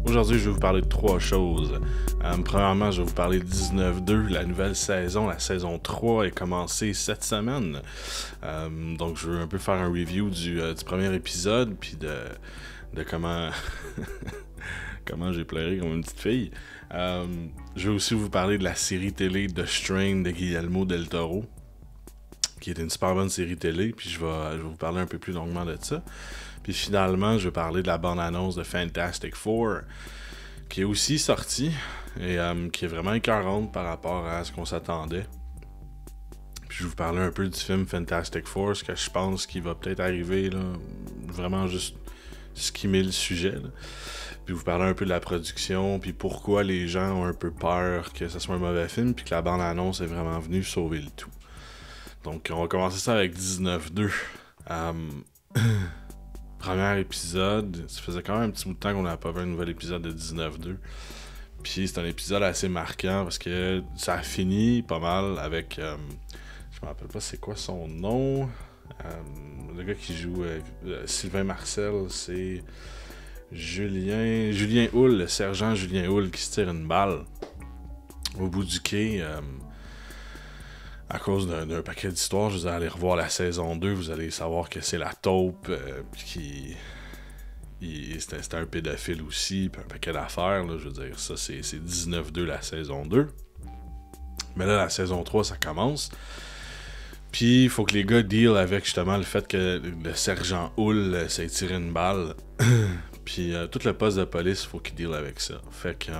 Aujourd'hui, je vais vous parler de trois choses. Premièrement, je vais vous parler de 19-2, la nouvelle saison. La saison 3 est commencée cette semaine. Donc, je veux un peu faire un review du premier épisode, puis de comment comment j'ai pleuré comme une petite fille. Je vais aussi vous parler de la série télé The Strain de Guillermo del Toro, qui est une super bonne série télé, puis je vais vous parler un peu plus longuement de ça. Puis finalement, je vais parler de la bande-annonce de Fantastic Four, qui est aussi sortie, et qui est vraiment écœurante par rapport à ce qu'on s'attendait. Puis je vais vous parler un peu du film Fantastic Four, ce que je pense qui va peut-être arriver, là, vraiment juste skimmer le sujet, là. Puis vous parler un peu de la production, puis pourquoi les gens ont un peu peur que ce soit un mauvais film, puis que la bande-annonce est vraiment venue sauver le tout. Donc on va commencer ça avec 19-2. Premier épisode, ça faisait quand même un petit bout de temps qu'on n'avait pas vu un nouvel épisode de 19-2. Puis c'est un épisode assez marquant parce que ça a fini pas mal avec... je me rappelle pas c'est quoi son nom. Le gars qui joue Sylvain Marcel, c'est Julien Houle, le sergent Julien Houle qui se tire une balle au bout du quai. À cause d'un paquet d'histoires, je vous allez revoir la saison 2, vous allez savoir que c'est la taupe, c'était un pédophile aussi, puis un paquet d'affaires, là, je veux dire, ça c'est 19-2 la saison 2. Mais là, la saison 3, ça commence. Puis il faut que les gars deal avec justement le fait que le sergent Houle s'est tiré une balle. Puis tout le poste de police, il faut qu'il deal avec ça. Fait que,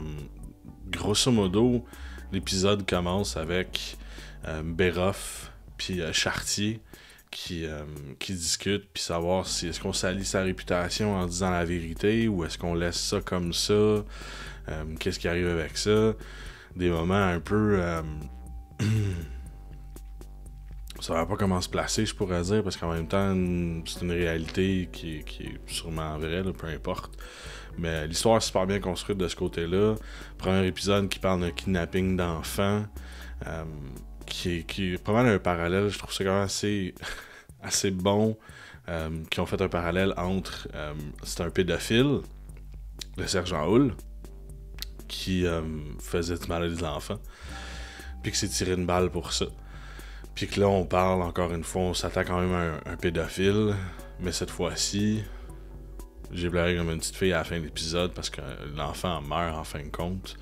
grosso modo, l'épisode commence avec... Béroff puis Chartier qui discutent puis savoir si est-ce qu'on salit sa réputation en disant la vérité ou est-ce qu'on laisse ça comme ça, qu'est-ce qui arrive avec ça, des moments un peu ça va pas comment se placer, je pourrais dire, parce qu'en même temps c'est une réalité qui est sûrement vraie, là, peu importe. Mais l'histoire est super bien construite de ce côté-là. Premier épisode qui parle d'un kidnapping d'enfants, qui est pas mal un parallèle, je trouve ça quand même assez bon, qui ont fait un parallèle entre c'est un pédophile, le sergent Houle, qui faisait du mal à des enfants, puis qui s'est tiré une balle pour ça. Puis que là on parle encore une fois, on s'attaque quand même à un pédophile, mais cette fois-ci, j'ai pleuré comme une petite fille à la fin de l'épisode parce que l'enfant meurt en fin de compte.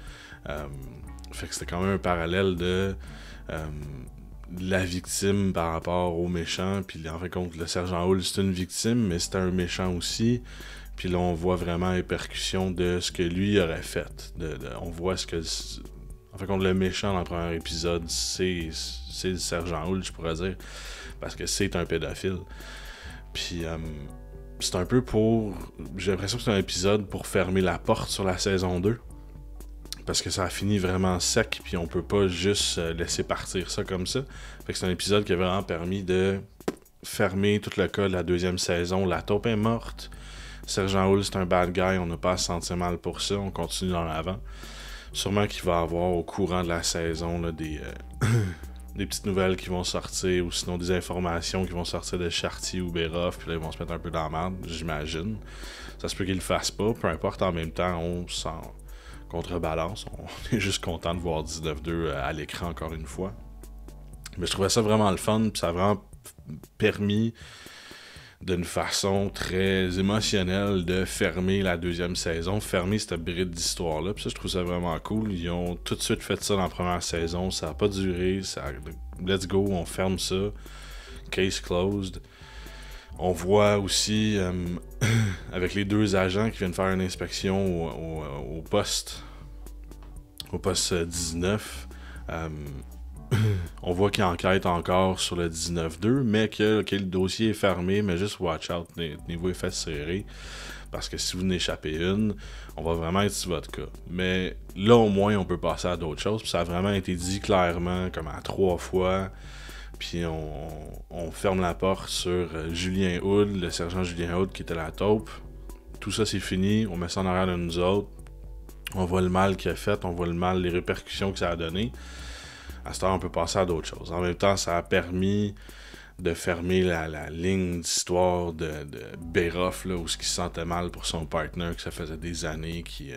Fait que c'était quand même un parallèle de la victime par rapport au méchant, puis en fin de compte le sergent Houle c'est une victime mais c'était un méchant aussi, puis là on voit vraiment les répercussions de ce que lui aurait fait, on voit ce que en fin de compte le méchant dans le premier épisode c'est le sergent Houle, je pourrais dire, parce que c'est un pédophile. Puis c'est un peu pour, j'ai l'impression que c'est un épisode pour fermer la porte sur la saison 2. Parce que ça a fini vraiment sec, puis on peut pas juste laisser partir ça comme ça. Fait que c'est un épisode qui a vraiment permis de fermer tout le cas de la deuxième saison. La taupe est morte. Sergent Houle, c'est un bad guy, on n'a pas à se sentir mal pour ça, on continue dans l'avant. Sûrement qu'il va y avoir au courant de la saison là, des petites nouvelles qui vont sortir, ou sinon des informations qui vont sortir de Chartier ou Béroff, puis là ils vont se mettre un peu dans la merde, j'imagine. Ça se peut qu'ils le fassent pas, peu importe, en même temps, on s'en contrebalance. On est juste content de voir 19-2 à l'écran encore une fois. Mais je trouvais ça vraiment le fun, puis ça a vraiment permis d'une façon très émotionnelle de fermer la deuxième saison, fermer cette bride d'histoire-là. Puis ça, je trouve ça vraiment cool. Ils ont tout de suite fait ça dans la première saison. Ça n'a pas duré. Let's go, on ferme ça. Case closed. On voit aussi, avec les deux agents qui viennent faire une inspection au poste 19, on voit qu'ils enquêtent encore sur le 19-2, mais que le dossier est fermé, mais juste watch out, tenez-vous les fesses serrées, parce que si vous n'échappez une, on va vraiment être sur votre cas. Mais là, au moins, on peut passer à d'autres choses, puis ça a vraiment été dit clairement, comme à 3 fois. Puis on ferme la porte sur Julien Houle, le sergent Julien Houle qui était la taupe. Tout ça c'est fini, on met ça en arrière de nous autres. On voit le mal qu'il a fait, on voit le mal, les répercussions que ça a donné. À ce temps, on peut passer à d'autres choses. En même temps, ça a permis de fermer la ligne d'histoire de Beroff, là, où ce qui se sentait mal pour son partner, que ça faisait des années qui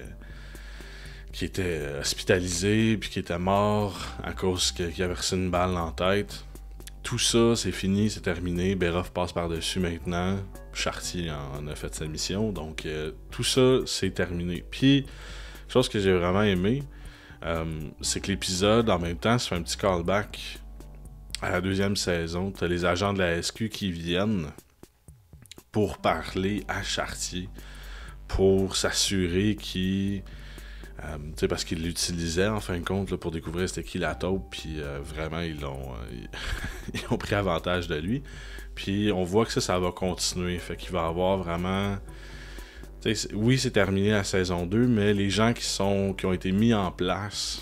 était hospitalisé, puis qui était mort à cause qu'il avait reçu une balle dans la tête. Tout ça, c'est fini, c'est terminé. Beroff passe par-dessus maintenant. Chartier en a fait sa mission. Donc, tout ça, c'est terminé. Puis, chose que j'ai vraiment aimé, c'est que l'épisode, en même temps, se fait un petit callback à la 2e saison. T'as les agents de la SQ qui viennent pour parler à Chartier, pour s'assurer qu'il... parce qu'ils l'utilisaient en fin de compte là, pour découvrir c'était qui la taupe, puis vraiment ils ont pris avantage de lui. Puis on voit que ça va continuer, fait qu'il va avoir vraiment... oui, c'est terminé la saison 2, mais les gens qui ont été mis en place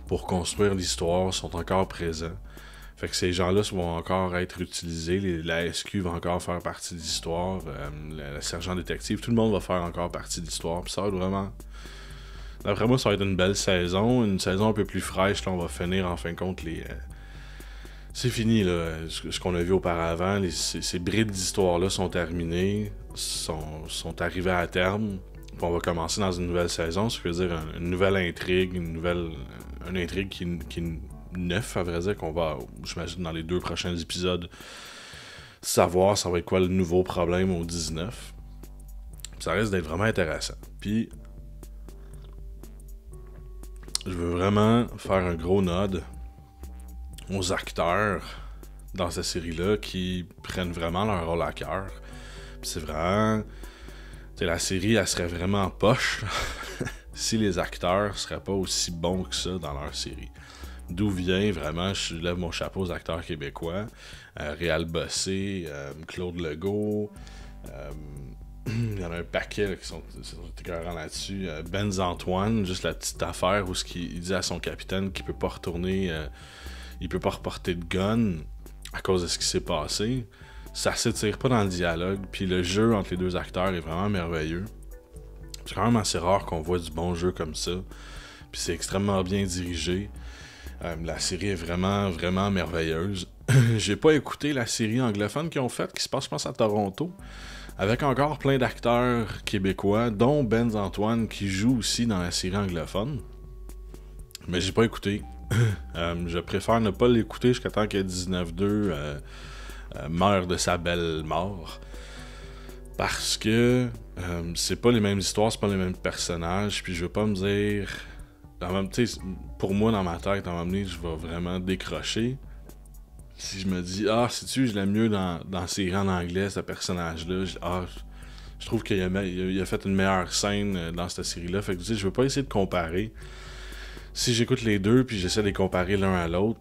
pour construire l'histoire sont encore présents. Fait que ces gens-là vont encore être utilisés, la SQ va encore faire partie de l'histoire, le sergent détective, tout le monde va faire encore partie de l'histoire, puis ça va être vraiment... D'après moi, ça va être une belle saison, une saison un peu plus fraîche. Là, on va finir en fin de compte c'est fini, là. Ce qu'on a vu auparavant. Ces brides d'histoire-là sont terminées, sont arrivées à terme. Puis on va commencer dans une nouvelle saison, ce qui veut dire une nouvelle intrigue, une intrigue qui est neuve, à vrai dire, qu'on va, j'imagine, dans les 2 prochains épisodes, savoir ça va être quoi le nouveau problème au 19. Ça risque d'être vraiment intéressant. Puis... je veux vraiment faire un gros nod aux acteurs dans cette série-là qui prennent vraiment leur rôle à cœur. Puis c'est vraiment... la série, elle serait vraiment poche si les acteurs seraient pas aussi bons que ça dans leur série. D'où vient vraiment, je lève mon chapeau aux acteurs québécois. Réal Bossé, Claude Legault... il y en a un paquet là, qui sont écœurants là-dessus. Benz Antoine, juste la petite affaire où il dit à son capitaine qu'il peut pas retourner, il peut pas reporter de gun à cause de ce qui s'est passé. Ça s'étire pas dans le dialogue, puis le jeu entre les 2 acteurs est vraiment merveilleux. C'est quand même assez rare qu'on voit du bon jeu comme ça, puis c'est extrêmement bien dirigé. La série est vraiment, vraiment merveilleuse. J'ai pas écouté la série anglophone qu'ils ont faite, qui se passe, je pense, à Toronto, avec encore plein d'acteurs québécois, dont Benz Antoine, qui joue aussi dans la série anglophone. Mais j'ai pas écouté. Je préfère ne pas l'écouter jusqu'à temps que 19-2 meurt de sa belle mort. Parce que c'est pas les mêmes histoires, c'est pas les mêmes personnages, puis je veux pas me dire... pour moi, dans ma tête, à un moment donné, je vais vraiment décrocher. Si je me dis, sais-tu, je l'aime mieux dans la série en anglais, ce personnage-là, je trouve qu'il a fait une meilleure scène dans cette série-là. Fait que je veux pas essayer de comparer. Si j'écoute les deux puis j'essaie de les comparer l'un à l'autre,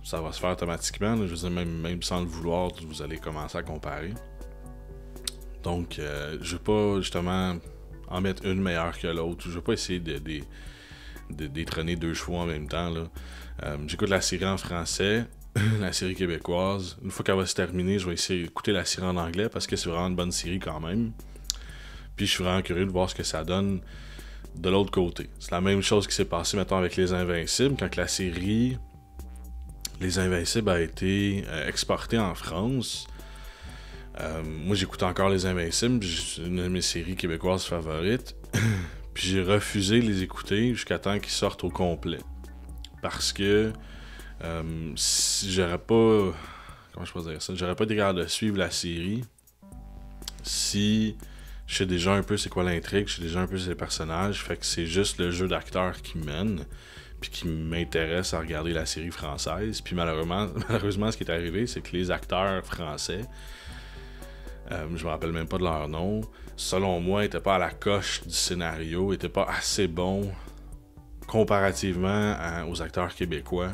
ça va se faire automatiquement. Là. Je veux dire, même sans le vouloir, vous allez commencer à comparer. Donc, je veux pas justement en mettre une meilleure que l'autre. Je veux pas essayer de détrôner 2 chevaux en même temps. Là. J'écoute la série en français. La série québécoise. Une fois qu'elle va se terminer, je vais essayer d'écouter la série en anglais parce que c'est vraiment une bonne série quand même. Puis je suis vraiment curieux de voir ce que ça donne de l'autre côté. C'est la même chose qui s'est passé maintenant avec Les Invincibles, quand la série Les Invincibles a été exportée en France. Moi j'écoute encore Les Invincibles, c'est une de mes séries québécoises favorites. Puis j'ai refusé de les écouter jusqu'à temps qu'ils sortent au complet. Parce que si j'aurais pas... Comment je peux dire ça? J'aurais pas été capable de suivre la série si je sais déjà un peu c'est quoi l'intrigue, je sais déjà un peu c'est les personnages, fait que c'est juste le jeu d'acteur qui mène, puis qui m'intéresse à regarder la série française. Puis malheureusement ce qui est arrivé, c'est que les acteurs français, je me rappelle même pas de leur nom, selon moi, étaient pas à la coche du scénario, étaient pas assez bons comparativement aux acteurs québécois.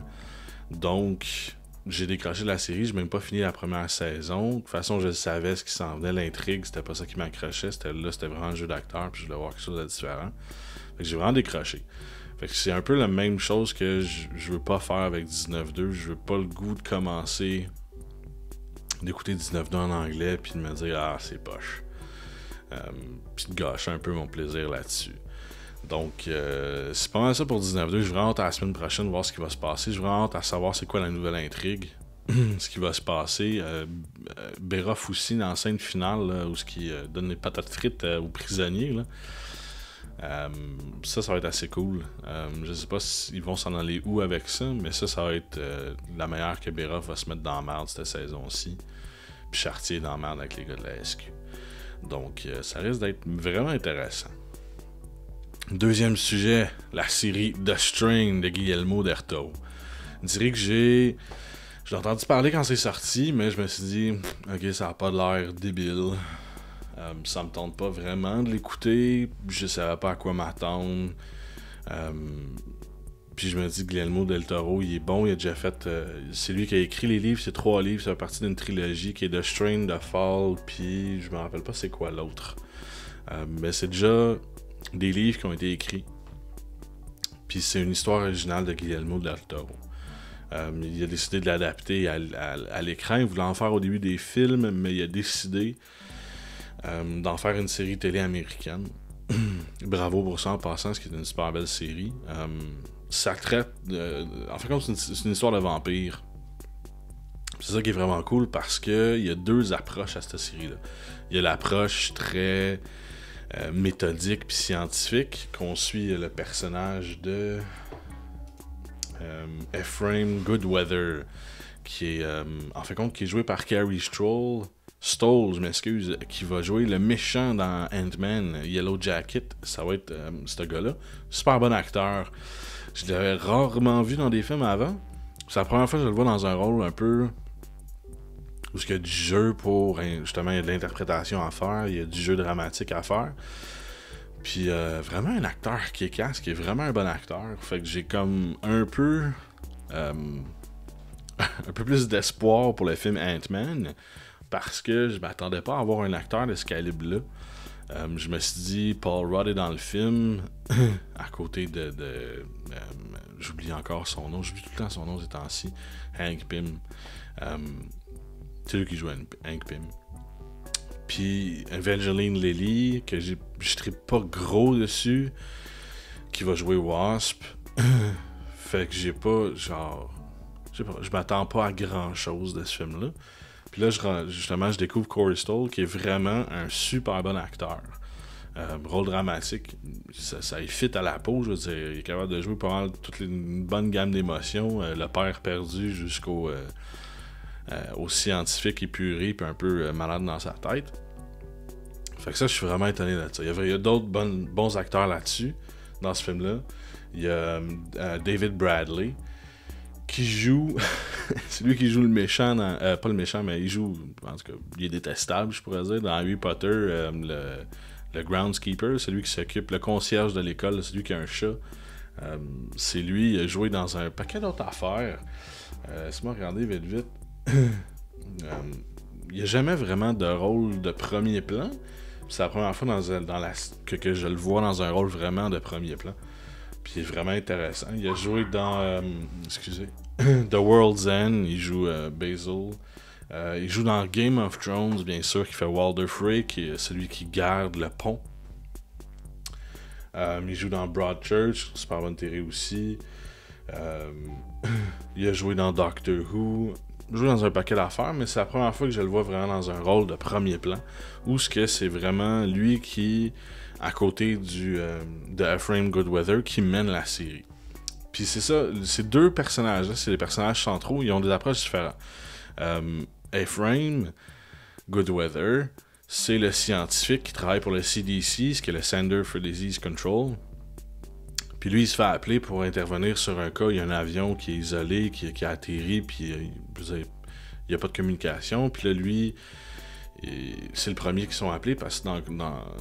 Donc, j'ai décroché de la série, j'ai même pas fini la première saison. De toute façon, je savais ce qui s'en venait, l'intrigue, c'était pas ça qui m'accrochait. C'était vraiment un jeu d'acteur, puis je voulais voir quelque chose de différent. Fait que j'ai vraiment décroché. Fait que c'est un peu la même chose que je veux pas faire avec 19-2. Je veux pas le goût de commencer d'écouter 19-2 en anglais, puis de me dire « c'est poche ». Puis de gâcher un peu mon plaisir là-dessus. Donc, c'est pas mal ça pour 19-2. J'ai vraiment hâte à la semaine prochaine voir ce qui va se passer. J'ai vraiment hâte à savoir c'est quoi la nouvelle intrigue. ce qui va se passer. Beroff aussi dans la scène finale là, où il donne les patates frites aux prisonniers. Là. Ça va être assez cool. Je sais pas s'ils vont s'en aller où avec ça, mais ça va être la meilleure que Beroff va se mettre dans la merde cette saison-ci. Puis Chartier dans la merde avec les gars de la SQ. Donc ça risque d'être vraiment intéressant. Deuxième sujet, la série The Strain de Guillermo del Toro. Une série que j'ai entendu parler quand c'est sorti, mais je me suis dit, ok, ça a pas l'air débile. Ça me tente pas vraiment de l'écouter. Je savais pas à quoi m'attendre. Puis je me dis, Guillermo del Toro, il est bon. Il a déjà fait. C'est lui qui a écrit les livres. C'est 3 livres. Ça fait partie d'une trilogie qui est The Strain, The Fall. Puis je me rappelle pas c'est quoi l'autre. Mais c'est déjà des livres qui ont été écrits. Puis c'est une histoire originale de Guillermo del Toro. Il a décidé de l'adapter à l'écran. Il voulait en faire au début des films, mais il a décidé d'en faire une série télé américaine. Bravo pour ça en passant, ce qui est une super belle série. Ça traite... en fait, c'est une histoire de vampire. C'est ça qui est vraiment cool parce qu'il y a 2 approches à cette série-là. Il y a l'approche très méthodique puis scientifique qu'on suit le personnage de Ephraim Goodweather qui est en fait compte qui est joué par Carrie Stoll, je m'excuse, qui va jouer le méchant dans Ant-Man, Yellow Jacket. Ça va être ce gars-là. Super bon acteur. Je l'avais rarement vu dans des films avant. C'est la première fois que je le vois dans un rôle un peu où il y a du jeu pour... Justement, il y a de l'interprétation à faire, il y a du jeu dramatique à faire. Puis vraiment un acteur qui est casse, qui est vraiment un bon acteur. Fait que j'ai comme un peu... un peu plus d'espoir pour le film Ant-Man. Parce que je m'attendais pas à avoir un acteur de ce calibre-là. Je me suis dit, Paul Rudd est dans le film, à côté de j'oublie encore son nom, j'oublie tout le temps son nom ces temps-ci, Hank Pym. C'est lui qui joue Hank Pym. Puis Evangeline Lilly, que je trippe pas gros dessus, qui va jouer Wasp. Fait que j'ai pas, genre... je m'attends pas à grand-chose de ce film-là. Puis là, justement, je découvre Corey Stoll, qui est vraiment un super bon acteur. Rôle dramatique, ça y fit à la peau, je veux dire. Il est capable de jouer pendant une bonne gamme d'émotions. Le père perdu jusqu'au au scientifique épuré puis un peu malade dans sa tête. Fait que ça, je suis vraiment étonné là-dessus. Il y a d'autres bons acteurs là-dessus, dans ce film-là. Il y a David Bradley, qui joue... c'est lui qui joue le méchant dans... pas le méchant, mais il joue... En tout cas, il est détestable, je pourrais dire. Dans Harry Potter, le groundskeeper, c'est lui qui s'occupe... Le concierge de l'école, c'est lui qui a un chat. C'est lui, il a joué dans un paquet d'autres affaires. Laisse-moi regarder vite. Il n'y a jamais vraiment de rôle de premier plan. C'est la première fois que je le vois dans un rôle vraiment de premier plan. Puis il est vraiment intéressant. Il a joué dans... The World's End. Il joue Basil. Il joue dans Game of Thrones, bien sûr, qui fait Walder Frey, qui est celui qui garde le pont. Il joue dans Broadchurch, super bonne série aussi. Il a joué dans Doctor Who. Il a joué dans un paquet d'affaires, mais c'est la première fois que je le vois vraiment dans un rôle de premier plan. Où c'est vraiment lui qui... à côté de Ephraim Goodweather qui mène la série. Puis c'est ça, ces 2 personnages-là, c'est des personnages centraux, ils ont des approches différentes. Ephraim Goodweather, c'est le scientifique qui travaille pour le CDC, ce qui est le Center for Disease Control. Puis lui, il se fait appeler pour intervenir sur un cas, il y a un avion qui est isolé, qui a atterri, puis il n'y a pas de communication. Puis là, lui... c'est le premier qui sont appelés parce que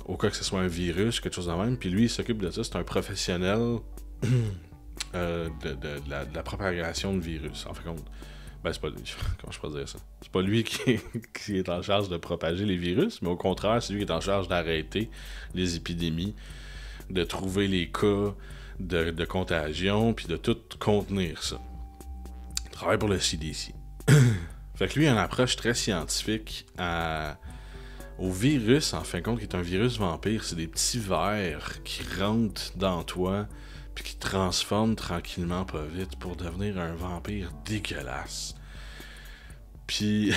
au cas que ce soit un virus, quelque chose de même, puis lui il s'occupe de ça, c'est un professionnel de la propagation de virus. En fait, c'est pas lui, comment je peux dire ça? C'est pas lui qui est en charge de propager les virus, mais au contraire, c'est lui qui est en charge d'arrêter les épidémies, de trouver les cas de contagion, puis de tout contenir ça. Il travaille pour le CDC. Fait que lui, il a une approche très scientifique au virus, en fin de compte, qui est un virus vampire. C'est des petits vers qui rentrent dans toi puis qui te transforment tranquillement, pas vite, pour devenir un vampire dégueulasse. Puis,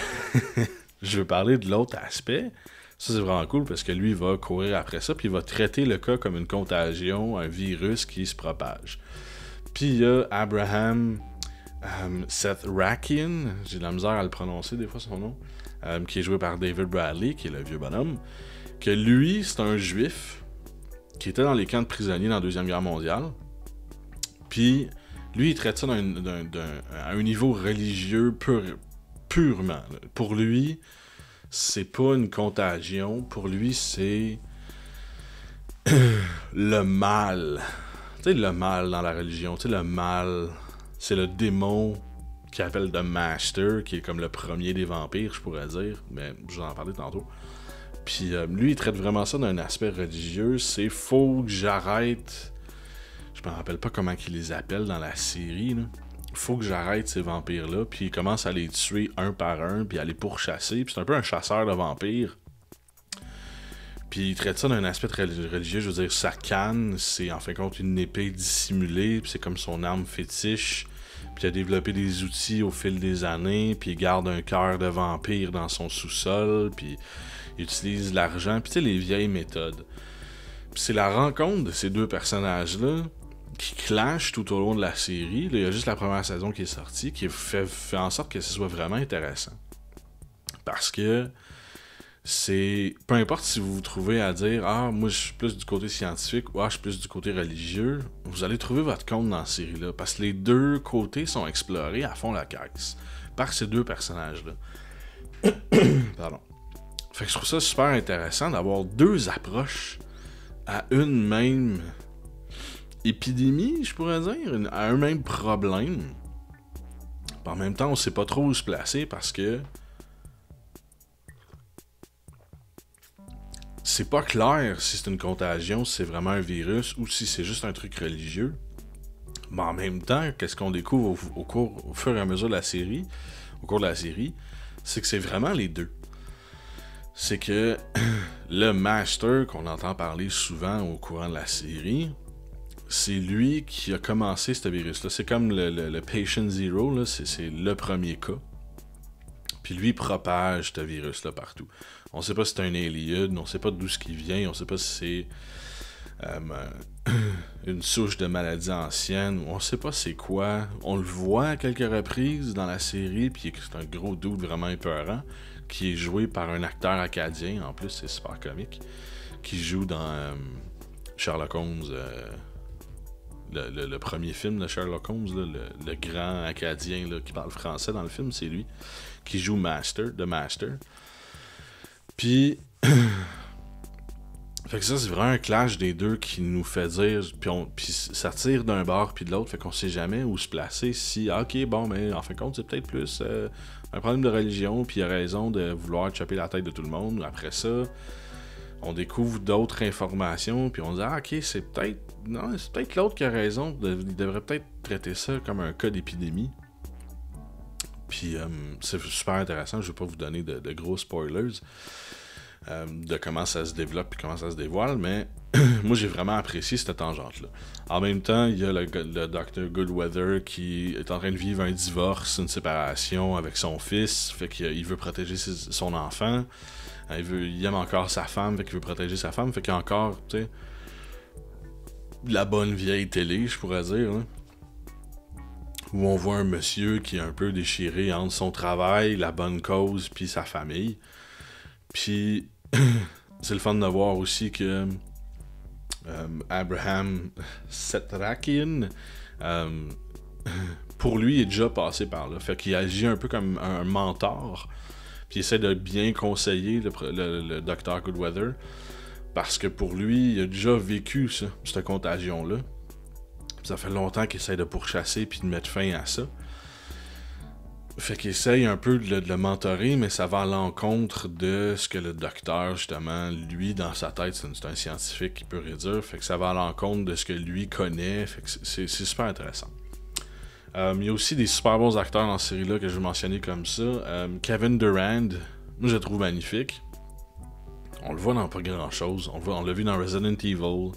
je veux parler de l'autre aspect. Ça, c'est vraiment cool parce que lui, il va courir après ça, puis il va traiter le cas comme une contagion, un virus qui se propage. Puis, il y a Abraham Sethrakian, j'ai de la misère à le prononcer des fois son nom, qui est joué par David Bradley, qui est le vieux bonhomme, que lui, c'est un juif qui était dans les camps de prisonniers dans la Deuxième Guerre mondiale. Puis, lui, il traite ça à un niveau religieux purement. Là. Pour lui, c'est pas une contagion. Pour lui, c'est le mal. Tu sais, le mal dans la religion. Tu sais, le mal, c'est le démon qu'il appelle The Master, qui est comme le premier des vampires, je pourrais dire. Mais je vais en parler tantôt. Puis lui, il traite vraiment ça d'un aspect religieux. C'est faut que j'arrête. Je me rappelle pas comment il les appelle dans la série. Là. Faut que j'arrête ces vampires-là. Puis il commence à les tuer un par un, puis à les pourchasser. Puis c'est un peu un chasseur de vampires. Puis il traite ça d'un aspect religieux. Je veux dire, sa canne, c'est en fin de compte une épée dissimulée. Puis c'est comme son arme fétiche. Puis il a développé des outils au fil des années. Puis il garde un cœur de vampire dans son sous-sol. Puis il utilise l'argent. Puis tu sais, les vieilles méthodes. Puis c'est la rencontre de ces deux personnages-là qui clashent tout au long de la série. Là, il y a juste la première saison qui est sortie qui fait en sorte que ce soit vraiment intéressant. Parce que c'est... Peu importe si vous vous trouvez à dire « Ah, moi je suis plus du côté scientifique » ou « Ah, je suis plus du côté religieux », vous allez trouver votre compte dans cette série-là. Parce que les deux côtés sont explorés à fond la caisse par ces deux personnages-là. Pardon. Fait que je trouve ça super intéressant d'avoir deux approches à une même épidémie, je pourrais dire, à un même problème. En même temps, on sait pas trop où se placer parce que c'est pas clair si c'est une contagion, si c'est vraiment un virus ou si c'est juste un truc religieux. Mais en même temps, qu'est-ce qu'on découvre au fur et à mesure de la série, au cours de la série, c'est que c'est vraiment les deux. C'est que le Master, qu'on entend parler souvent au courant de la série, c'est lui qui a commencé ce virus-là. C'est comme le Patient Zero, là, c'est le premier cas. Puis lui propage ce virus-là partout. On sait pas si c'est un alien, on sait pas d'où ce qui vient, on sait pas si c'est une souche de maladie ancienne, on sait pas c'est quoi. On le voit à quelques reprises dans la série, puis c'est un gros dude vraiment épeurant, qui est joué par un acteur acadien, en plus c'est super comique, qui joue dans Sherlock Holmes, le premier film de Sherlock Holmes, là, le grand acadien là, qui parle français dans le film, c'est lui, qui joue The Master. Puis fait que ça, c'est vraiment un clash des deux qui nous fait dire, puis ça tire d'un bord puis de l'autre, fait qu'on sait jamais où se placer. Si, ok, bon, mais en fin de compte, c'est peut-être plus un problème de religion, puis il a raison de vouloir choper la tête de tout le monde. Après ça, on découvre d'autres informations, puis on dit, ah, ok, c'est peut-être l'autre qui a raison. Il devrait peut-être traiter ça comme un cas d'épidémie. Puis c'est super intéressant, je vais pas vous donner de gros spoilers. De comment ça se développe et comment ça se dévoile, mais moi j'ai vraiment apprécié cette tangente-là. En même temps, il y a le Dr. Goodweather qui est en train de vivre un divorce, une séparation avec son fils, fait qu'il veut protéger son enfant, il aime encore sa femme, fait qu'il veut protéger sa femme, fait qu'il y a encore, tu sais, la bonne vieille télé, je pourrais dire, là, où on voit un monsieur qui est un peu déchiré entre son travail, la bonne cause, puis sa famille. Puis c'est le fun de voir aussi que Abraham Sethrakian, pour lui, il est déjà passé par là. Fait qu'il agit un peu comme un mentor. Puis il essaie de bien conseiller le Dr. Goodweather. Parce que pour lui, il a déjà vécu ça, cette contagion-là. Ça fait longtemps qu'il essaie de pourchasser puis de mettre fin à ça. Fait qu'il essaye un peu de le mentorer, mais ça va à l'encontre de ce que le docteur, justement, lui, dans sa tête, c'est un scientifique qui peut réduire. Fait que ça va à l'encontre de ce que lui connaît. Fait que c'est super intéressant. Il y a aussi des super bons acteurs dans cette série-là que je vais mentionner comme ça. Kevin Durand, moi je le trouve magnifique. On le voit dans pas grand-chose. On l'a vu dans Resident Evil.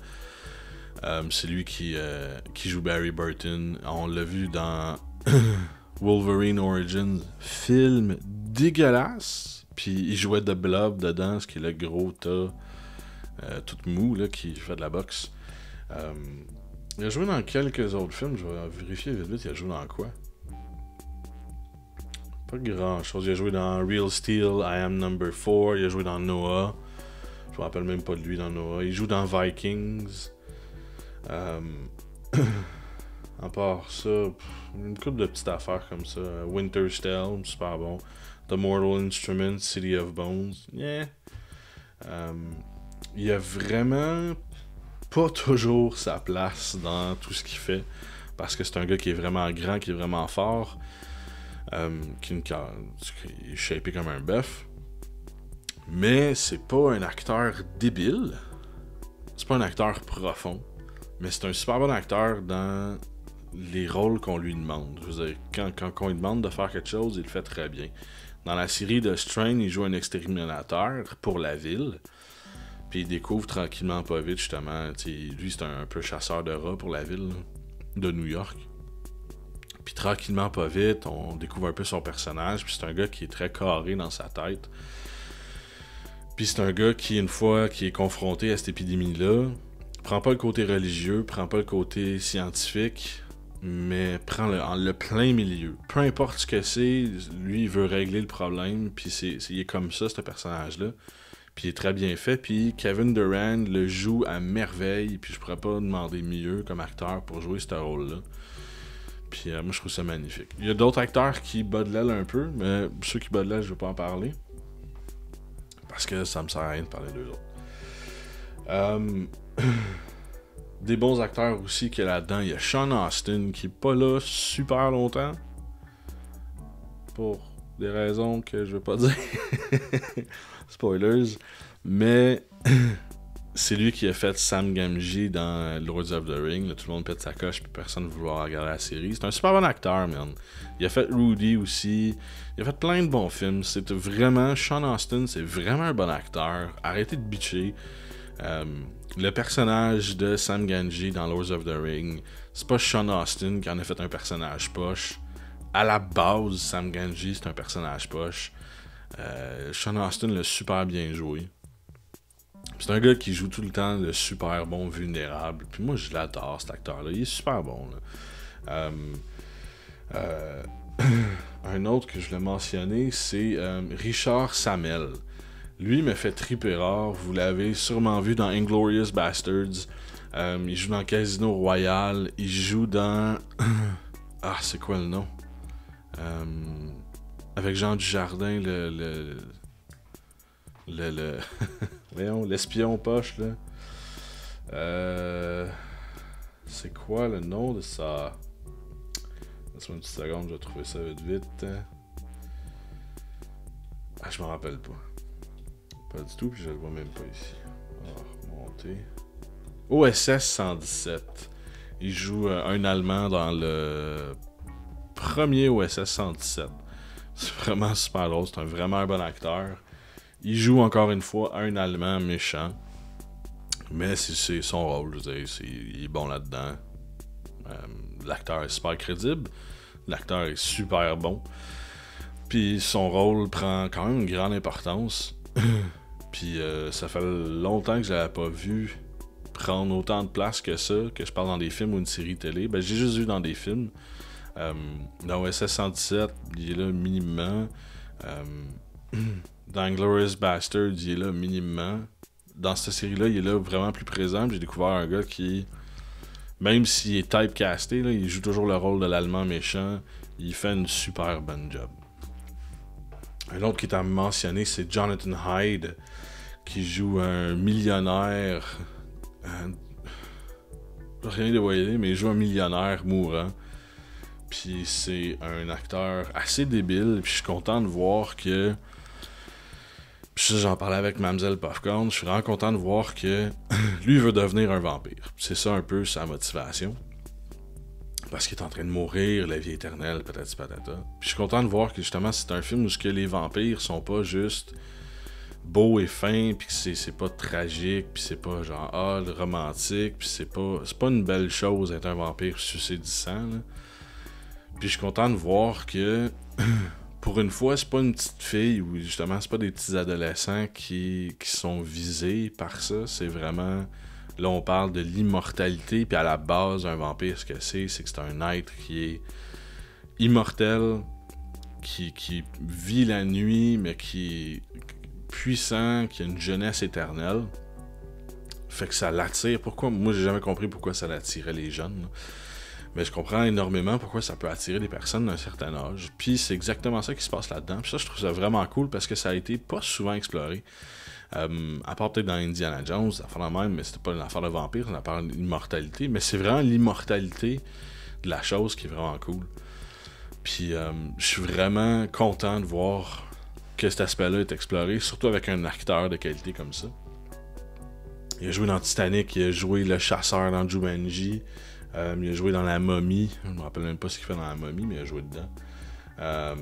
C'est lui qui joue Barry Burton. On l'a vu dans... Wolverine Origins, film dégueulasse. Puis il jouait The Blob dedans, ce qui est le gros tas tout mou là, qui fait de la boxe. Il a joué dans quelques autres films, je vais vérifier vite vite, il a joué dans quoi? Pas grand chose. Il a joué dans Real Steel, I Am Number 4, il a joué dans Noah. Je me rappelle même pas de lui dans Noah. Il joue dans Vikings. À part ça, une couple de petites affaires comme ça. Winter's Tale, super bon. The Mortal Instruments, City of Bones. Yeah. Il a vraiment pas toujours sa place dans tout ce qu'il fait. Parce que c'est un gars qui est vraiment grand, qui est vraiment fort. Qui est shapé comme un bœuf. Mais c'est pas un acteur débile. C'est pas un acteur profond. Mais c'est un super bon acteur dans les rôles qu'on lui demande. Je veux dire, quand on lui demande de faire quelque chose, il le fait très bien. Dans la série de Strain, il joue un exterminateur pour la ville. Puis il découvre tranquillement pas vite, justement. Lui, c'est un peu chasseur de rats pour la ville là, de New York. Puis tranquillement pas vite, on découvre un peu son personnage. Puis c'est un gars qui est très carré dans sa tête. Puis c'est un gars qui, une fois qu'il est confronté à cette épidémie-là, prend pas le côté religieux, prend pas le côté scientifique, mais prend le plein milieu. Peu importe ce que c'est, lui, il veut régler le problème, puis il est comme ça, ce personnage-là. Puis il est très bien fait, puis Kevin Durant le joue à merveille, puis je pourrais pas demander mieux comme acteur pour jouer ce rôle-là. Puis moi, je trouve ça magnifique. Il y a d'autres acteurs qui battent de l'aile un peu, mais ceux qui battent de l'aile, je vais pas en parler. Parce que ça me sert à rien de parler d'eux autres. Des bons acteurs aussi qu'il y a là-dedans. Il y a Sean Astin qui est pas là super longtemps. Pour des raisons que je veux pas dire. Spoilers. Mais c'est lui qui a fait Sam Gamgee dans Lords of the Ring. Là, tout le monde pète sa coche puis personne ne veut vouloir regarder la série. C'est un super bon acteur, man. Il a fait Rudy aussi. Il a fait plein de bons films. C'est vraiment... Sean Astin, c'est vraiment un bon acteur. Arrêtez de bitcher. Le personnage de Sam Gamgee dans Lords of the Ring, c'est pas Sean Astin qui en a fait un personnage poche. À la base, Sam Gamgee, c'est un personnage poche. Sean Astin l'a super bien joué. C'est un gars qui joue tout le temps le super bon vulnérable. Puis moi, je l'adore, cet acteur-là. Il est super bon. Là. Un autre que je voulais mentionner, c'est Richard Sammel. Lui, il me fait triper rare. Vous l'avez sûrement vu dans Inglourious Basterds. Il joue dans Casino Royale. Il joue dans... ah, c'est quoi le nom? Avec Jean Dujardin, voyons, l'espion poche, là. C'est quoi le nom de ça? Laisse-moi une petite seconde, je vais trouver ça vite. Ah, je m'en rappelle pas. Pas du tout, puis je le vois même pas ici. On va remonter. OSS 117. Il joue un Allemand dans le premier OSS 117. C'est vraiment super drôle, c'est vraiment un bon acteur. Il joue encore une fois un Allemand méchant. Mais c'est son rôle, je veux dire, il est bon là-dedans. L'acteur est super crédible. L'acteur est super bon. Puis son rôle prend quand même une grande importance. Puis ça fait longtemps que je l'avais pas vu prendre autant de place que ça, que je parle dans des films ou une série télé. Ben j'ai juste vu dans des films. Dans OSS 117, il est là minimum. Dans Inglourious Basterds, il est là minimum. Dans cette série-là, il est là vraiment plus présent. J'ai découvert un gars qui, même s'il est typecasté, là, il joue toujours le rôle de l'Allemand méchant. Il fait une super bonne job. Un autre qui est à mentionner, c'est Jonathan Hyde, qui joue un millionnaire. Rien de voyer, mais il joue un millionnaire mourant. Puis c'est un acteur assez débile. Puis je suis content de voir que... Puis j'en parlais avec Mademoiselle Popcorn. Je suis vraiment content de voir que lui il veut devenir un vampire. C'est ça un peu sa motivation. Parce qu'il est en train de mourir, la vie éternelle, patati patata. Puis je suis content de voir que justement c'est un film où que les vampires sont pas juste beaux et fins, puis que c'est pas tragique, puis c'est pas genre le romantique, puis c'est pas une belle chose d'être un vampire sucer du sang, là. Puis je suis content de voir que pour une fois, c'est pas une petite fille ou justement c'est pas des petits adolescents qui sont visés par ça. C'est vraiment... Là, on parle de l'immortalité, puis à la base, un vampire, ce que c'est que c'est un être qui est immortel, qui vit la nuit, mais qui est puissant, qui a une jeunesse éternelle. Fait que ça l'attire. Pourquoi? Moi, j'ai jamais compris pourquoi ça l'attirait les jeunes, là. Mais je comprends énormément pourquoi ça peut attirer des personnes d'un certain âge. Puis c'est exactement ça qui se passe là-dedans. Puis ça, je trouve ça vraiment cool parce que ça a été pas souvent exploré. À part peut-être dans Indiana Jones, ça fait la même, mais c'était pas une affaire de vampire, on a parlé d'immortalité. Mais c'est vraiment l'immortalité de la chose qui est vraiment cool. Puis je suis vraiment content de voir que cet aspect-là est exploré, surtout avec un acteur de qualité comme ça. Il a joué dans Titanic, il a joué le chasseur dans Jumanji. Il a joué dans La Momie. Je me rappelle même pas ce qu'il fait dans La Momie, mais il a joué dedans. Il a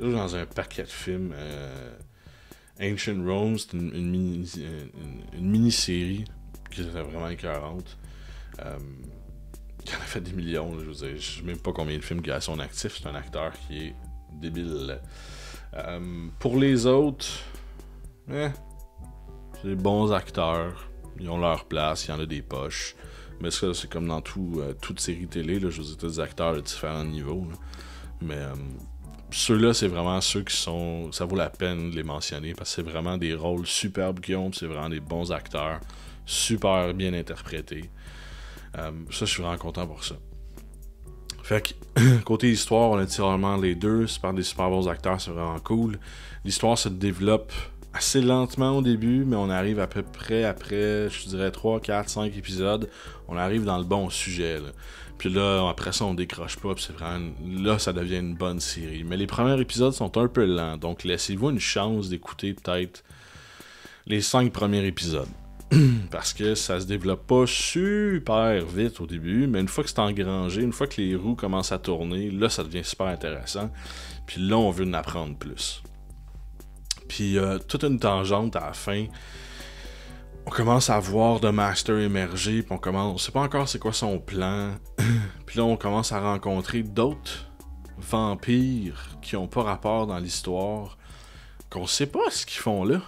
joué dans un paquet de films. Ancient Rome, c'est une mini-série qui était vraiment écœurante. Il en a fait des millions. Là, je veux dire, je sais même pas combien de films il a à son actif. C'est un acteur qui est débile. Pour les autres, c'est des bons acteurs. Ils ont leur place, il y en a des poches. Mais ça, c'est comme dans toute série télé, là, je veux dire, des acteurs de différents niveaux. Là. Mais ceux-là, c'est vraiment ceux qui sont... Ça vaut la peine de les mentionner, parce que c'est vraiment des rôles superbes qu'ils ont, c'est vraiment des bons acteurs, super bien interprétés. Ça, je suis vraiment content pour ça. Fait que, côté histoire, on a tiré vraiment les deux, c'est par des super bons acteurs, c'est vraiment cool. L'histoire se développe assez lentement au début, mais on arrive à peu près après, je dirais 3, 4, 5 épisodes, on arrive dans le bon sujet, là. Puis là, après ça, on décroche pas, puis c'est vraiment... Là, ça devient une bonne série. Mais les premiers épisodes sont un peu lents, donc laissez-vous une chance d'écouter peut-être les 5 premiers épisodes. Parce que ça se développe pas super vite au début, mais une fois que c'est engrangé, une fois que les roues commencent à tourner, là, ça devient super intéressant. Puis là, on veut en apprendre plus. Puis toute une tangente à la fin. On commence à voir The Master émerger, puis on sait pas encore c'est quoi son plan. Puis là, on commence à rencontrer d'autres vampires qui ont pas rapport dans l'histoire, qu'on sait pas ce qu'ils font là.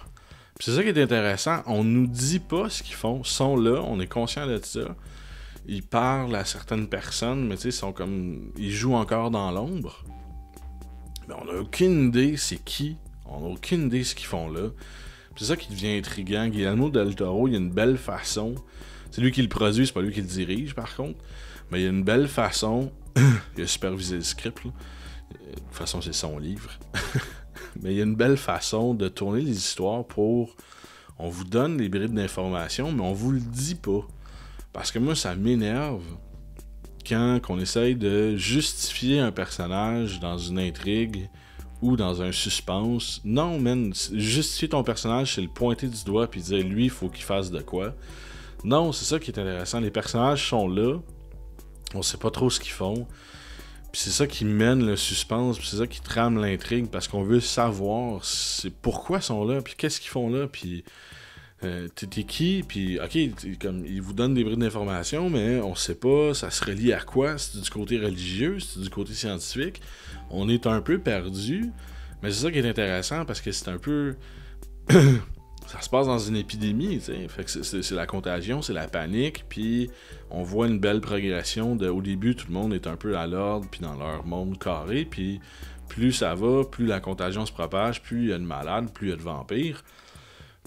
Puis c'est ça qui est intéressant, on nous dit pas ce qu'ils font, ils sont là, on est conscient de ça. Ils parlent à certaines personnes, mais tu sais, ils jouent encore dans l'ombre. Mais on a aucune idée c'est qui, on a aucune idée ce qu'ils font là. C'est ça qui devient intriguant. Guillermo del Toro, il y a une belle façon. C'est lui qui le produit, c'est pas lui qui le dirige par contre. Mais il y a une belle façon. Il a supervisé le script. Là. De toute façon, c'est son livre. Mais il y a une belle façon de tourner les histoires pour... On vous donne les bribes d'informations, mais on vous le dit pas. Parce que moi, ça m'énerve quand on essaye de justifier un personnage dans une intrigue ou dans un suspense. Non, man, justifier ton personnage, c'est le pointer du doigt puis dire lui, il faut qu'il fasse de quoi. Non, c'est ça qui est intéressant. Les personnages sont là, on sait pas trop ce qu'ils font. Puis c'est ça qui mène le suspense, puis c'est ça qui trame l'intrigue, parce qu'on veut savoir pourquoi ils sont là, puis qu'est-ce qu'ils font là, puis t'es qui, puis ok, comme ils vous donnent des bribes d'informations, mais on sait pas, ça se relie à quoi, c'est du côté religieux, c'est du côté scientifique, on est un peu perdu, mais c'est ça qui est intéressant, parce que c'est un peu... Ça se passe dans une épidémie, tu sais. Fait que c'est la contagion, c'est la panique, puis on voit une belle progression au début, tout le monde est un peu à l'ordre, puis dans leur monde carré, puis plus ça va, plus la contagion se propage, plus il y a de malades, plus il y a de vampires,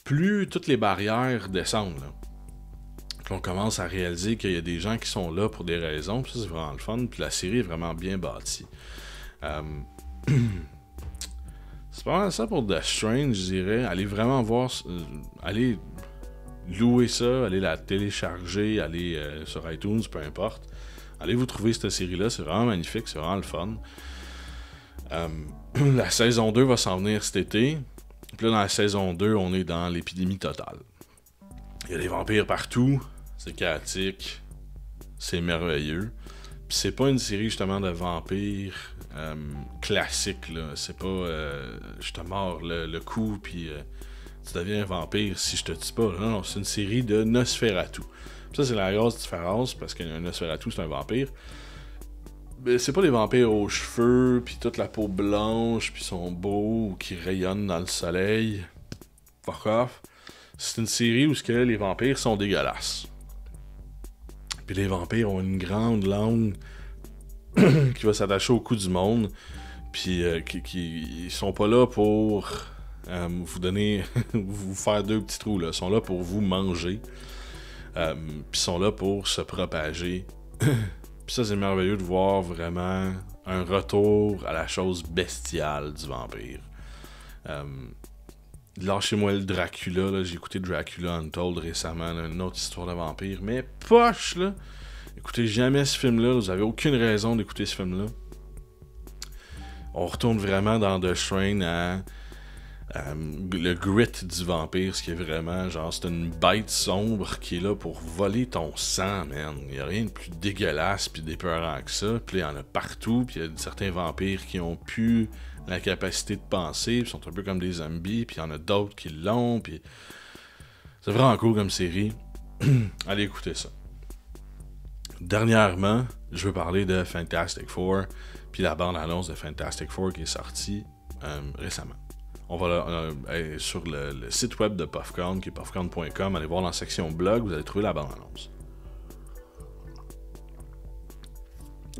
plus toutes les barrières descendent, là. On commence à réaliser qu'il y a des gens qui sont là pour des raisons, puis ça c'est vraiment le fun, puis la série est vraiment bien bâtie. C'est pas mal ça pour The Strange, je dirais. Allez vraiment voir, allez louer ça, allez la télécharger, allez sur iTunes, peu importe. Allez vous trouver cette série-là, c'est vraiment magnifique, c'est vraiment le fun. La saison 2 va s'en venir cet été. Puis là, dans la saison 2, on est dans l'épidémie totale. Il y a des vampires partout, c'est chaotique, c'est merveilleux. Puis c'est pas une série justement de vampires classique, là. C'est pas je te mords le cou puis tu deviens un vampire si je te tue pas. Non, c'est une série de Nosferatu. Puis ça, c'est la grosse différence parce qu'un Nosferatu, c'est un vampire. Ben, c'est pas des vampires aux cheveux, puis toute la peau blanche, puis sont beaux, ou qui rayonnent dans le soleil. Fuck off. C'est une série où les vampires sont dégueulasses. Puis les vampires ont une grande langue qui va s'attacher au cou du monde. Puis ils sont pas là pour vous donner, vous faire 2 petits trous. Là. Ils sont là pour vous manger. Puis ils sont là pour se propager. Puis ça, c'est merveilleux de voir vraiment un retour à la chose bestiale du vampire. Lâchez-moi le Dracula, là. J'ai écouté Dracula Untold récemment, là, une autre histoire de vampire. Mais poche, là! Écoutez jamais ce film-là, vous avez aucune raison d'écouter ce film-là. On retourne vraiment dans The Strain à le grit du vampire, ce qui est vraiment, genre, c'est une bête sombre qui est là pour voler ton sang, man. Il n'y a rien de plus dégueulasse pis d'épeurant que ça. Puis il y en a partout, puis il y a certains vampires qui ont plus la capacité de penser, puis sont un peu comme des zombies, puis il y en a d'autres qui l'ont, puis c'est vraiment cool comme série. Allez écouter ça. Dernièrement, je veux parler de Fantastic Four, puis la bande-annonce de Fantastic Four qui est sortie récemment. On va aller sur le site web de Puffcorn, qui est puffcorn.com, allez voir dans la section blog, vous allez trouver la bande-annonce.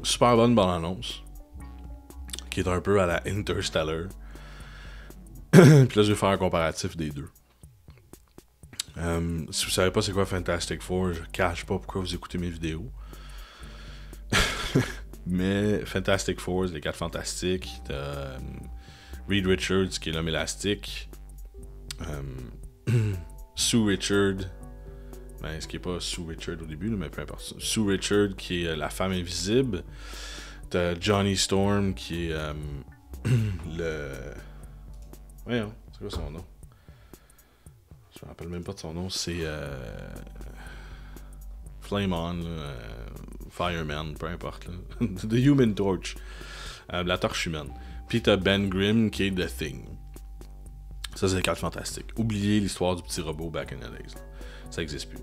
Super bonne bande-annonce, qui est un peu à la Interstellar. Puis là, je vais faire un comparatif des deux. Si vous savez pas c'est quoi Fantastic Four, je cache pas pourquoi vous écoutez mes vidéos. Mais Fantastic Four, les 4 fantastiques, t'as Reed Richards qui est l'homme élastique, Sue Richard, ben, ce qui est pas Sue Richard au début, mais peu importe. Sue Richard qui est la femme invisible, t'as Johnny Storm qui est le... Voyons, c'est quoi son nom? Je me rappelle même pas de son nom, c'est Flame On, Fireman, peu importe. The Human Torch, la torche humaine. Puis t'as Ben Grimm qui est The Thing. Ça, c'est les 4 fantastiques. Oubliez l'histoire du petit robot back in the days. Là. Ça existe plus.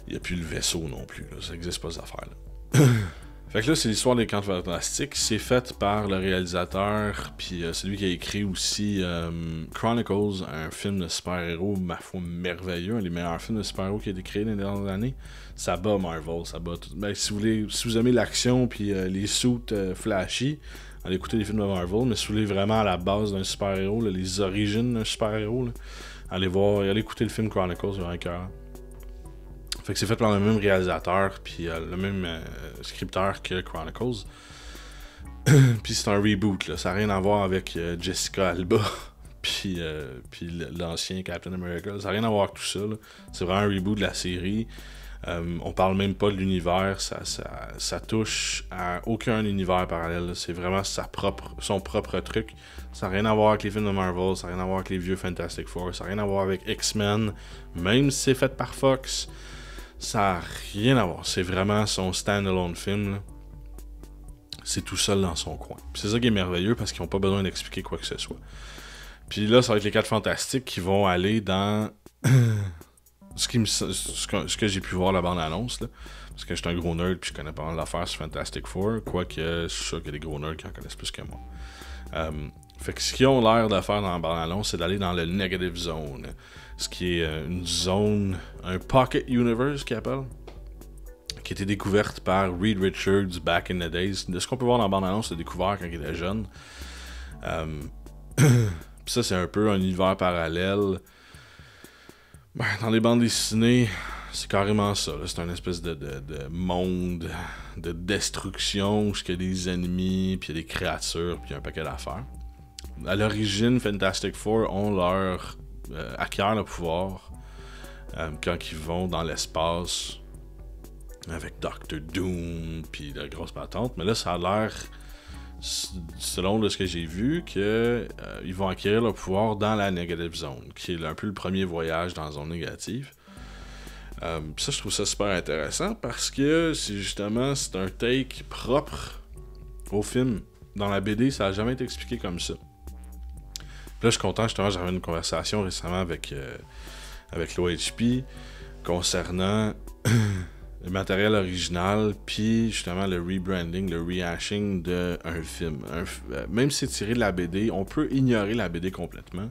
Il n'y a plus le vaisseau non plus. Là. Ça existe pas, cette affaire-là. Fait que là, c'est l'histoire des 4 fantastiques. C'est fait par le réalisateur, puis celui qui a écrit aussi Chronicles, un film de super-héros, ma foi, merveilleux. Un des meilleurs films de super-héros qui a été créé dans les dernières années. Ça bat Marvel, ça bat tout. Ben, si vous aimez l'action, puis les suits flashy, allez écouter les films de Marvel. Mais si vous voulez vraiment à la base d'un super-héros, là, les origines d'un super-héros, là, allez écouter le film Chronicles, c'est un cœur. Fait que c'est fait par le même réalisateur puis le même scripteur que Chronicles. Puis c'est un reboot, là. Ça n'a rien à voir avec Jessica Alba puis l'ancien Captain America. Ça n'a rien à voir avec tout ça, là. C'est vraiment un reboot de la série. On parle même pas de l'univers, ça touche à aucun univers parallèle, là. C'est vraiment son propre truc. Ça n'a rien à voir avec les films de Marvel, ça n'a rien à voir avec les vieux Fantastic Four, ça n'a rien à voir avec X-Men, même si c'est fait par Fox. Ça n'a rien à voir. C'est vraiment son stand-alone film, là. C'est tout seul dans son coin. Puis c'est ça qui est merveilleux parce qu'ils n'ont pas besoin d'expliquer quoi que ce soit. Puis là, ça va être les 4 fantastiques qui vont aller dans ce que j'ai pu voir la bande-annonce, là. Parce que je suis un gros nerd puis je connais pas mal d'affaires sur Fantastic Four. Quoique, je suis sûr qu'il y a des gros nerds qui en connaissent plus que moi. Fait que ce qu'ils ont l'air de faire dans la bande-annonce, c'est d'aller dans le Negative Zone. Ce qui est une zone, un Pocket Universe qu'ils appellent, qui a été découverte par Reed Richards back in the days. De ce qu'on peut voir dans la bande-annonce, c'est découvert quand il était jeune. Puis ça, c'est un peu un univers parallèle. Ben, dans les bandes dessinées, c'est carrément ça. Là. C'est une espèce de monde de destruction où il y a des ennemis, puis il y a des créatures, puis il y a un paquet d'affaires. À l'origine, Fantastic Four acquièrent le pouvoir quand ils vont dans l'espace avec Doctor Doom puis la grosse patente. Mais là, ça a l'air, selon ce que j'ai vu, que ils vont acquérir le pouvoir dans la Negative Zone, qui est un peu le premier voyage dans la zone négative. Puis ça, je trouve ça super intéressant parce que c'est un take propre au film. Dans la BD, ça n'a jamais été expliqué comme ça. Puis là, je suis content, justement, j'avais une conversation récemment avec l'OHP concernant le matériel original, puis justement le rebranding, le rehashing d'un film. Même si c'est tiré de la BD, on peut ignorer la BD complètement,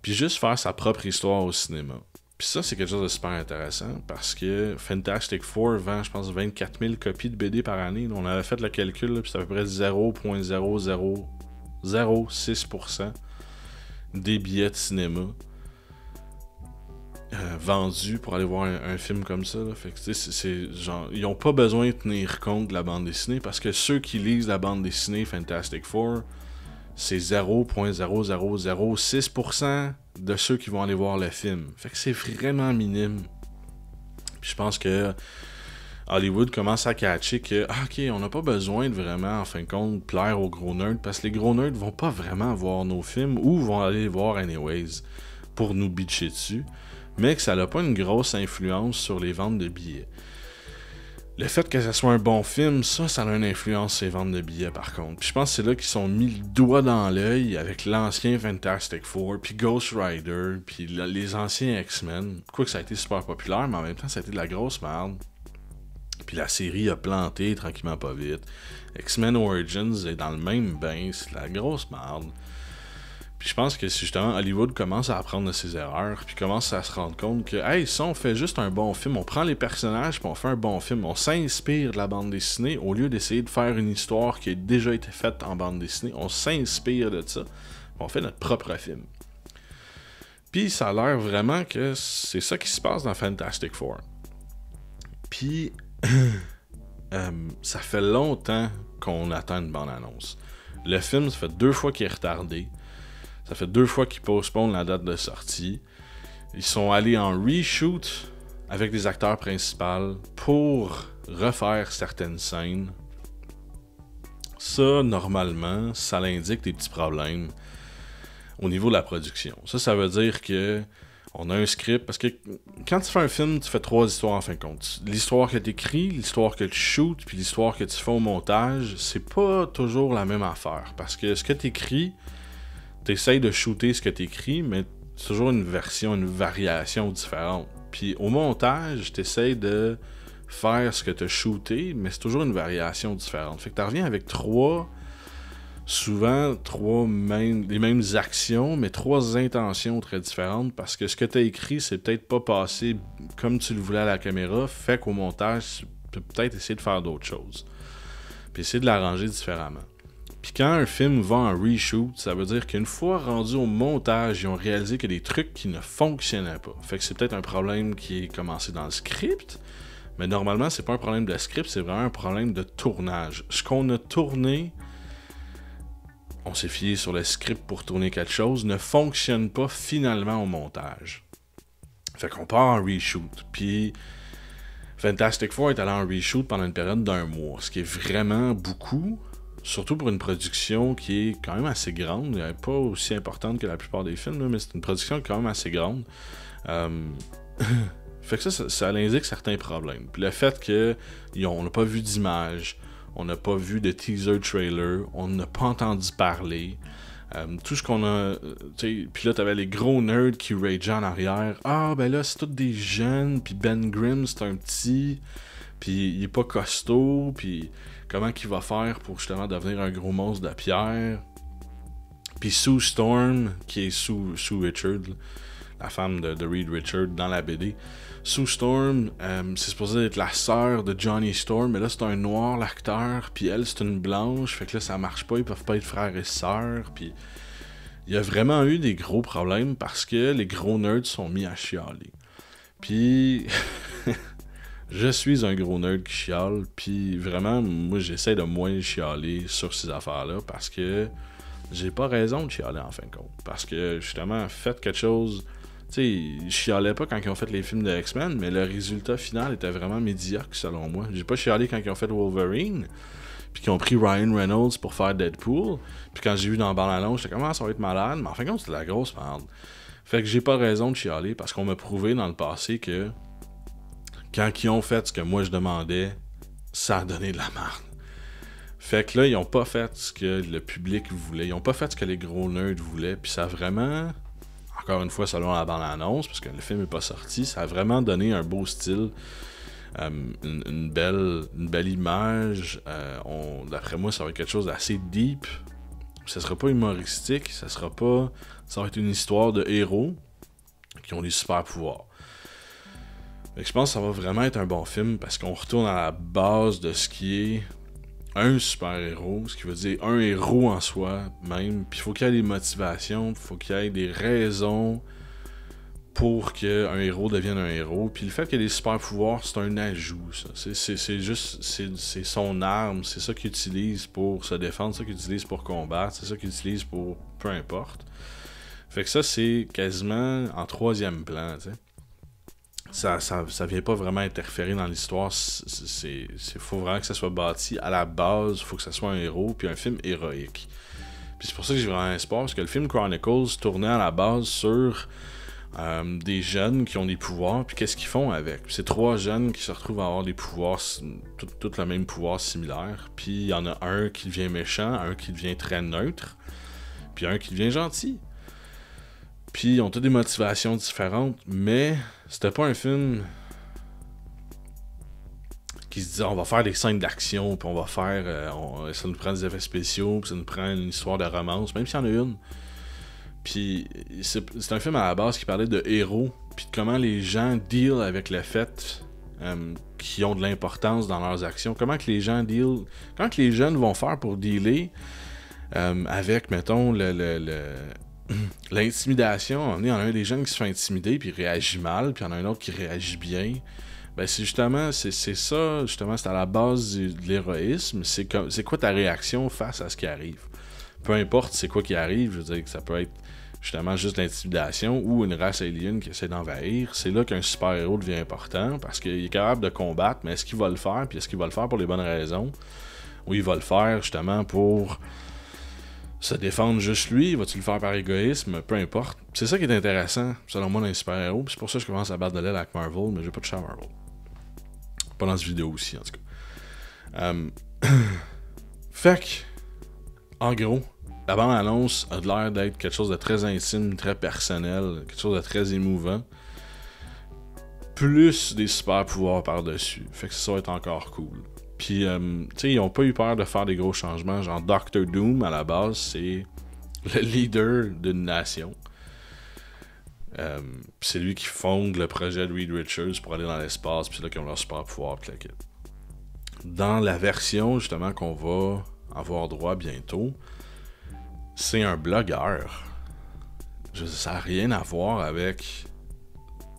puis juste faire sa propre histoire au cinéma. Puis ça, c'est quelque chose de super intéressant, parce que Fantastic Four vend, je pense, 24 000 copies de BD par année. On avait fait le calcul, puis c'est à peu près 0,0006% des billets de cinéma vendus pour aller voir un film comme ça. Là. Fait que c'est genre, ils n'ont pas besoin de tenir compte de la bande dessinée, parce que ceux qui lisent la bande dessinée Fantastic Four, c'est 0,0006% de ceux qui vont aller voir le film. Fait que c'est vraiment minime. Puis je pense que Hollywood commence à catcher que ok, on n'a pas besoin de vraiment, en fin de compte, plaire aux gros nerds, parce que les gros nerds vont pas vraiment voir nos films, ou vont aller les voir anyways pour nous bitcher dessus, mais que ça n'a pas une grosse influence sur les ventes de billets. Le fait que ça soit un bon film, ça a une influence sur les ventes de billets par contre. Puis je pense que c'est là qu'ils sont mis le doigt dans l'œil avec l'ancien Fantastic Four, puis Ghost Rider, puis les anciens X-Men. Quoique ça a été super populaire, mais en même temps ça a été de la grosse merde. Puis la série a planté tranquillement pas vite. X-Men Origins est dans le même bain, c'est de la grosse merde. Puis je pense que justement Hollywood commence à apprendre de ses erreurs, puis commence à se rendre compte que hey, ça on fait juste un bon film, on prend les personnages puis on fait un bon film, on s'inspire de la bande dessinée au lieu d'essayer de faire une histoire qui a déjà été faite en bande dessinée, on s'inspire de ça, on fait notre propre film. Puis ça a l'air vraiment que c'est ça qui se passe dans Fantastic Four. Puis ça fait longtemps qu'on attend une bande-annonce. Le film, ça fait 2 fois qu'il est retardé. Ça fait 2 fois qu'ils postponent la date de sortie. Ils sont allés en reshoot avec des acteurs principaux pour refaire certaines scènes. Ça, normalement, ça l'indique des petits problèmes au niveau de la production. Ça veut dire que on a un script, parce que quand tu fais un film, tu fais 3 histoires en fin de compte. L'histoire que tu écris, l'histoire que tu shootes, puis l'histoire que tu fais au montage, c'est pas toujours la même affaire. Parce que ce que tu écris, tu essaies de shooter ce que tu écris, mais c'est toujours une version, une variation différente. Puis au montage, tu essaies de faire ce que tu as shooté, mais c'est toujours une variation différente. Fait que tu reviens avec souvent les mêmes actions, mais 3 intentions très différentes, parce que ce que tu as écrit, c'est peut-être pas passé comme tu le voulais à la caméra, fait qu'au montage, tu peux peut-être essayer de faire d'autres choses. Puis essayer de l'arranger différemment. Puis quand un film va en reshoot, ça veut dire qu'une fois rendu au montage, ils ont réalisé qu'il y a des trucs qui ne fonctionnaient pas. Fait que c'est peut-être un problème qui est commencé dans le script, mais normalement, c'est pas un problème de script, c'est vraiment un problème de tournage. Ce qu'on a tourné, on s'est fié sur le script pour tourner quelque chose, ne fonctionne pas finalement au montage. Fait qu'on part en reshoot. Puis Fantastic Four est allé en reshoot pendant une période d'1 mois, ce qui est vraiment beaucoup, surtout pour une production qui est quand même assez grande. Elle n'est pas aussi importante que la plupart des films, là, mais c'est une production quand même assez grande. Fait que ça indique certains problèmes. Puis le fait qu'on n'a pas vu d'image, on n'a pas vu de teaser trailer, on n'a pas entendu parler. Tout ce qu'on a... Puis là, t'avais les gros nerds qui rageaient en arrière. Ah, ben là, c'est tous des jeunes, puis Ben Grimm, c'est un petit, puis il est pas costaud, puis comment qu'il va faire pour justement devenir un gros monstre de pierre. Puis Sue Storm, qui est Sue Richard, la femme de Reed Richard dans la BD. Sue Storm, c'est supposé être la sœur de Johnny Storm, mais là c'est un noir l'acteur, puis elle c'est une blanche, fait que là ça marche pas, ils peuvent pas être frères et sœurs, puis il y a vraiment eu des gros problèmes parce que les gros nerds sont mis à chialer. Puis je suis un gros nerd qui chiale, puis vraiment moi j'essaie de moins chialer sur ces affaires-là parce que j'ai pas raison de chialer en fin de compte, parce que justement faites quelque chose. Tu sais, ils chialaient pas quand ils ont fait les films de X-Men, mais le résultat final était vraiment médiocre selon moi. J'ai pas chialé quand ils ont fait Wolverine, puis qu'ils ont pris Ryan Reynolds pour faire Deadpool, puis quand j'ai vu dans bande-annonce, j'étais comme ça va être malade, mais en fin de compte c'était de la grosse merde. Fait que j'ai pas raison de chialer, parce qu'on m'a prouvé dans le passé que quand ils ont fait ce que moi je demandais, ça a donné de la merde. Fait que là, ils ont pas fait ce que le public voulait, ils ont pas fait ce que les gros nerds voulaient, puis ça a vraiment... Encore une fois, selon la bande-annonce, parce que le film n'est pas sorti, ça a vraiment donné un beau style une belle image. D'après moi, ça va être quelque chose d'assez deep. Ça sera pas humoristique, ça va être une histoire de héros qui ont des super pouvoirs. Fait que je pense que ça va vraiment être un bon film parce qu'on retourne à la base de ce qui est un super-héros, ce qui veut dire un héros en soi même. Puis il faut qu'il y ait des motivations, il faut qu'il y ait des raisons pour qu'un héros devienne un héros. Puis le fait qu'il y ait des super-pouvoirs, c'est un ajout, ça. C'est son arme, c'est ça qu'il utilise pour se défendre, c'est ça qu'il utilise pour combattre, c'est ça qu'il utilise pour peu importe. Fait que ça, c'est quasiment en troisième plan, tu sais. Ça vient pas vraiment interférer dans l'histoire. Faut vraiment que ça soit bâti à la base. Faut que ça soit un héros, puis un film héroïque. Puis c'est pour ça que j'ai vraiment espoir, parce que le film Chronicles tournait à la base sur des jeunes qui ont des pouvoirs, puis qu'est-ce qu'ils font avec. Puis c'est 3 jeunes qui se retrouvent à avoir des pouvoirs, tout le même pouvoir similaire. Puis il y en a un qui devient méchant, un qui devient très neutre, puis un qui devient gentil. Puis ils ont toutes des motivations différentes, mais c'était pas un film qui se disait on va faire des scènes d'action, puis on va faire. Ça nous prend des effets spéciaux, puis ça nous prend une histoire de romance, même s'il y en a une. Puis c'est un film à la base qui parlait de héros, puis de comment les gens deal avec le fait qu'ils ont de l'importance dans leurs actions. Comment que les gens deal. Comment que les jeunes vont faire pour dealer avec, mettons, l'intimidation. Il y en a un des jeunes qui se fait intimider puis il réagit mal, puis il y en a un autre qui réagit bien. Ben c'est justement, c'est ça, justement, c'est à la base de l'héroïsme. C'est quoi ta réaction face à ce qui arrive? Peu importe c'est quoi qui arrive, je veux dire que ça peut être justement juste l'intimidation ou une race alien qui essaie d'envahir. C'est là qu'un super-héros devient important parce qu'il est capable de combattre, mais est-ce qu'il va le faire? Puis est-ce qu'il va le faire pour les bonnes raisons? Ou il va le faire justement pour se défendre juste lui, va-tu le faire par égoïsme, peu importe. C'est ça qui est intéressant, selon moi, dans les super-héros. C'est pour ça que je commence à battre de l'aile avec Marvel, mais j'ai pas touché à Marvel. Pas dans cette vidéo aussi, en tout cas. Fait que, en gros, la bande-annonce a l'air d'être quelque chose de très intime, très personnel, quelque chose de très émouvant. Plus des super-pouvoirs par-dessus. Fait que ça va être encore cool. Puis, tu sais, ils ont pas eu peur de faire des gros changements. Genre, Doctor Doom, à la base, c'est le leader d'une nation. C'est lui qui fonde le projet de Reed Richards pour aller dans l'espace. Puis c'est là qu'ils ont leur super pouvoir. Dans la version, justement, qu'on va avoir droit bientôt, c'est un blogueur. Ça n'a rien à voir avec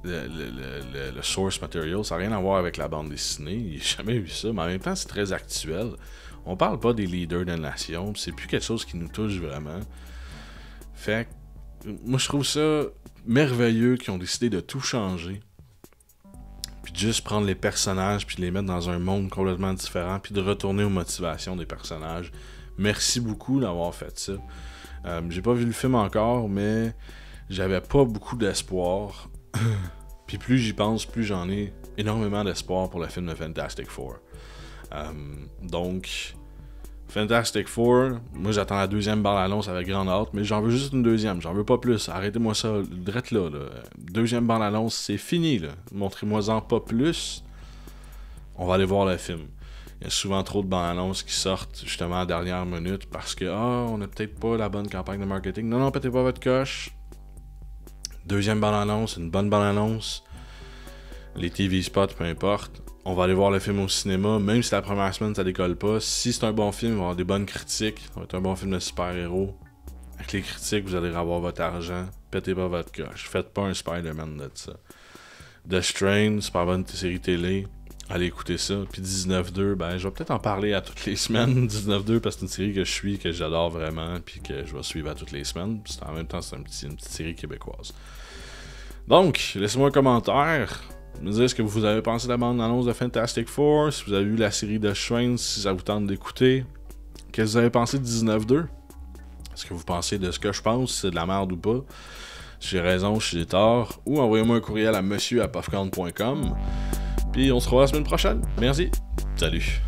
le source material, ça n'a rien à voir avec la bande dessinée, j'ai jamais vu ça, mais en même temps c'est très actuel. On parle pas des leaders de la nation, c'est plus quelque chose qui nous touche vraiment. Fait que moi je trouve ça merveilleux qu'ils ont décidé de tout changer, puis de juste prendre les personnages puis de les mettre dans un monde complètement différent, puis de retourner aux motivations des personnages. Merci beaucoup d'avoir fait ça. J'ai pas vu le film encore, mais j'avais pas beaucoup d'espoir. Puis plus j'y pense, plus j'en ai énormément d'espoir pour le film de Fantastic Four. Donc, Fantastic Four, moi j'attends la deuxième bande-annonce avec grande hâte, mais j'en veux juste une deuxième, j'en veux pas plus. Arrêtez-moi ça, drette là. Deuxième bande-annonce, c'est fini, là. Montrez-moi-en pas plus. On va aller voir le film. Il y a souvent trop de bandes-annonces qui sortent justement à la dernière minute parce que on a peut-être pas la bonne campagne de marketing. Non, pétez pas votre coche. Deuxième bande-annonce, une bonne bande-annonce. Les TV spots, peu importe. On va aller voir le film au cinéma, même si la première semaine ça décolle pas. Si c'est un bon film, il va y avoir des bonnes critiques. Ça va être un bon film de super-héros. Avec les critiques, vous allez avoir votre argent. Pétez pas votre coche. Faites pas un Spider-Man de ça. The Strain, super bonne série télé. Allez écouter ça. Puis 19-2, ben je vais peut-être en parler à toutes les semaines. 19-2 parce que c'est une série que je suis, que j'adore vraiment, puis que je vais suivre à toutes les semaines. Puis en même temps, c'est une petite série québécoise. Donc, laissez-moi un commentaire. Me dire ce que vous avez pensé de la bande-annonce de Fantastic Four, si vous avez vu la série de Strain, si ça vous tente d'écouter. Qu'est-ce que vous avez pensé de 19-2? Est-ce que vous pensez de ce que je pense, si c'est de la merde ou pas? Si j'ai raison, si j'ai tort. Ou envoyez-moi un courriel à monsieur@popcorn.com. Puis on se revoit la semaine prochaine. Merci. Salut.